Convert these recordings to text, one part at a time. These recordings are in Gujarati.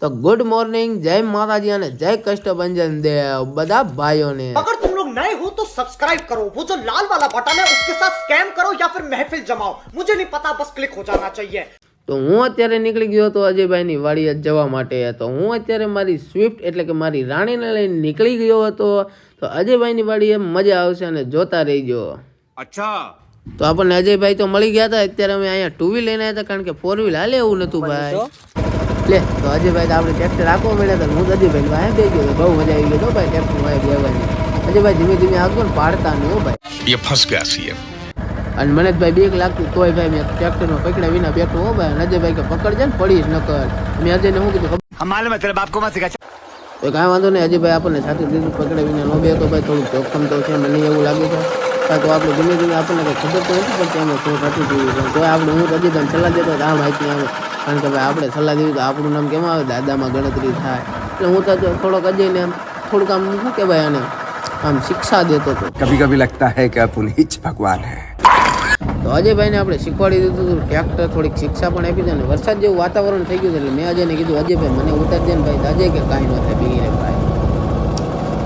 तो गुड मॉर्निंग, जय माताजी અને जय कष्टभंजन देव બધા ભાઈઓને। अगर तुम लोग नए हो तो सब्सक्राइब करो, वो जो लाल वाला बटन है उसके साथ स्कैम करो या फिर महफिल जमाओ, मुझे नहीं पता, बस क्लिक हो जाना चाहिए। તો હું અત્યારે નીકળી ગયો હતો અજયભાઈની વાડીએ જવા માટે। તો હું અત્યારે મારી સ્વિફ્ટ એટલે કે મારી રાણીને લઈને નીકળી ગયો હતો। તો અજયભાઈની વાડીએ મજા આવશે અને જોતા રહીજો। अच्छा તો આપણને અજયભાઈ તો મળી ગયા હતા। અત્યારે અમે અહીંયા ટુ વ્હીલ લઈને આવ્યા હતા, કારણ કે ફોર વ્હીલ હાલે એવું નતું ભાઈ। લે તો અજયભાઈ તો આપણે ટ્રેક્ટર રાખવા મળ્યા હતા। હું અજયભાઈ વાહે દઈ ગયો, બહુ મજા આવી ગયો ભાઈ ટ્રેક્ટર વાહે બેવાની। અજયભાઈ ધીમે ધીમે આગળ ને પાડતા નહીં હો ભાઈ। ये फंस गया सीएम। અને મને જ ભાઈ બીક લાગતું, તોય ભાઈ મેં ટ્રેક્ટરમાં પકડ્યા વિના બેઠો હો ભાઈ। અને અજયભાઈ કે પકડજે ને પડીશ ન કર। મેં અજયને શું કીધું हमारे में तेरे बाप को मत सिखा। તો કાંઈ વાંધો નહીં, અજયભાઈ આપણને સાથે દીધું પકડ્યા વિના નો બે તો ભાઈ થોડુંક જોખમ તો છે, મને એવું લાગે છે। તો આપણે ધીમે ધીમે આપણને કંઈ ખબર તો નથી પડતી અમે શું થતું જોયું, તો આપણે હું અજયભાઈને સલાહ દેતો આ માહિતી આવે, કારણ કે ભાઈ આપણે સલાહ દેવી તો આપણું નામ કેમ આવે, દાદામાં ગણતરી થાય। એટલે હું તો થોડોક અજયને આમ થોડુંક આમ શું કહેવાય આને આમ શિક્ષા દેતો હતો। कभी कभी लगता है कि अपन ही भगवान है। તો અજયભાઈને આપણે શીખવાડી દીધું હતું ટ્રેક્ટર, થોડીક શિક્ષા પણ આપી દે ને વરસાદ જેવું વાતાવરણ થઈ ગયું, એટલે મેં અજયને કીધું અજયભાઈ મને ઉતારી દે ને ભાઈ। અજય કે કાંઈ ન થાય બીગીને ભાઈ।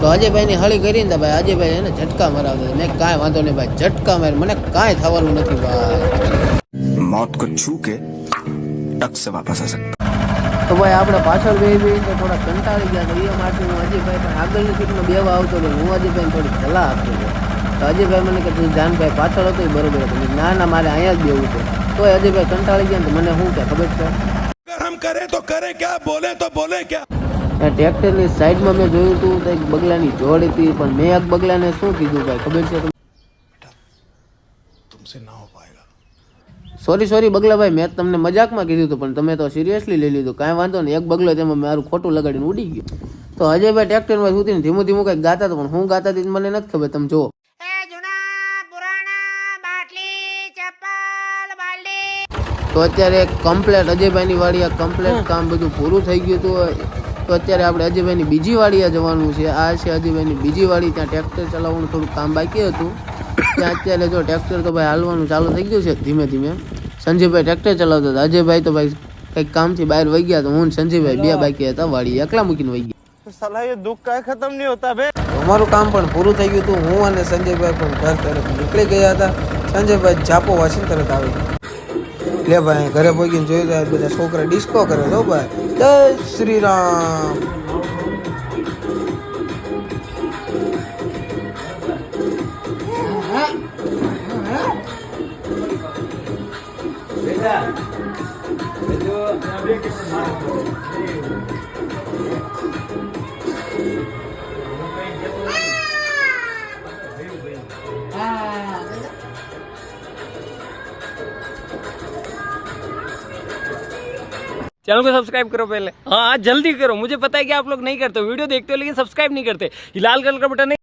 તો અજયભાઈની હળી કરીને ભાઈ અજયભાઈ એને ઝટકા મરાવતા, મેં કાંઈ વાંધો નહીં ભાઈ, ઝટકા મારી મને કાંઈ થવાનું નથી ભાઈ। मौत को छू के टक से वापस आ सकता। તો ભાઈ આપણે પાછળ બેસી તો થોડા કંટાળી ગયા, તો એ માટે હું અજયભાઈ પણ આગળની સીટમાં બેવા આવતો હતો, હું અજયભાઈને થોડીક સલાહ આપતો હતો। તો અજયભાઈ મને કે તું જાનભાઈ પાછળ હતો એ બરોબર હતો, ના ના મારે અહીંયા જ બેવું છે। તો અજયભાઈ કંટાળી ગયા ને તો મને શું કે ખબર છે, अगर हम करें तो करें क्या, बोले तो बोले क्या। ટ્રેક્ટરની સાઈડમાં મેં જોયું હતું તો એક બગલાની જોડ હતી, પણ મેં એક બગલાને શું કીધું ભાઈ ખબર છે तुमसे ना हो पाएगा। સોરી બગલાભાઈ, મેં તમને મજાકમાં કીધું હતું પણ તમે તો સિરિયસલી લઈ લીધું। કાંઈ વાંધો નહીં, એક બગલો તેમાં મારું ખોટું લગાડીને ઉડી ગયું। તો અજયભાઈ ટ્રેક્ટરમાં સુધીને ધીમું ધીમું કંઈક ગાતા હતા, પણ હું ગાતા હતી મને નથી ખબર, તમે જુઓ। તો અત્યારે કમ્પ્લેટ અજયભાઈની વાડીએ કમ્પ્લેટ કામ બધું પૂરું થઈ ગયું હતું। તો અત્યારે આપણે અજયભાઈની બીજી વાડીએ જવાનું છે। આ છે અજયભાઈની બીજી વાડી, ત્યાં ટ્રેક્ટર ચલાવવાનું થોડું કામ બાકી હતું। ત્યાં અત્યારે જો ટ્રેક્ટર તો ભાઈ હાલવાનું ચાલુ થઈ ગયું છે ધીમે ધીમે। સંજયભાઈ ટ્રેક્ટર ચલાવતા હતા, અજયભાઈ તો ભાઈ કંઈક કામથી બહાર વહી ગયા, તો હું સંજયભાઈ બે બાકી હતા વાડી, એકલા મૂકીને વહી ગયા। साला ये दुख का खत्म नहीं होता बे। અમારું કામ પણ પૂરું થઈ ગયું હતું। હું અને સંજયભાઈ પણ ઘર તરફ નીકળી ગયા હતા। સંજયભાઈ જાપો વાસીને તરત આવી ગયા। લે ભાઈ ઘરે પહોંચીને જોયું તો બધા છોકરા ડિસ્કો કરે છે ભાઈ। જય શ્રી રામ। चैनल को सब्सक्राइब करो पहले, हाँ जल्दी करो। मुझे पता है कि आप लोग नहीं करते, वीडियो देखते हो लेकिन सब्सक्राइब नहीं करते। ये लाल कलर का बटन है।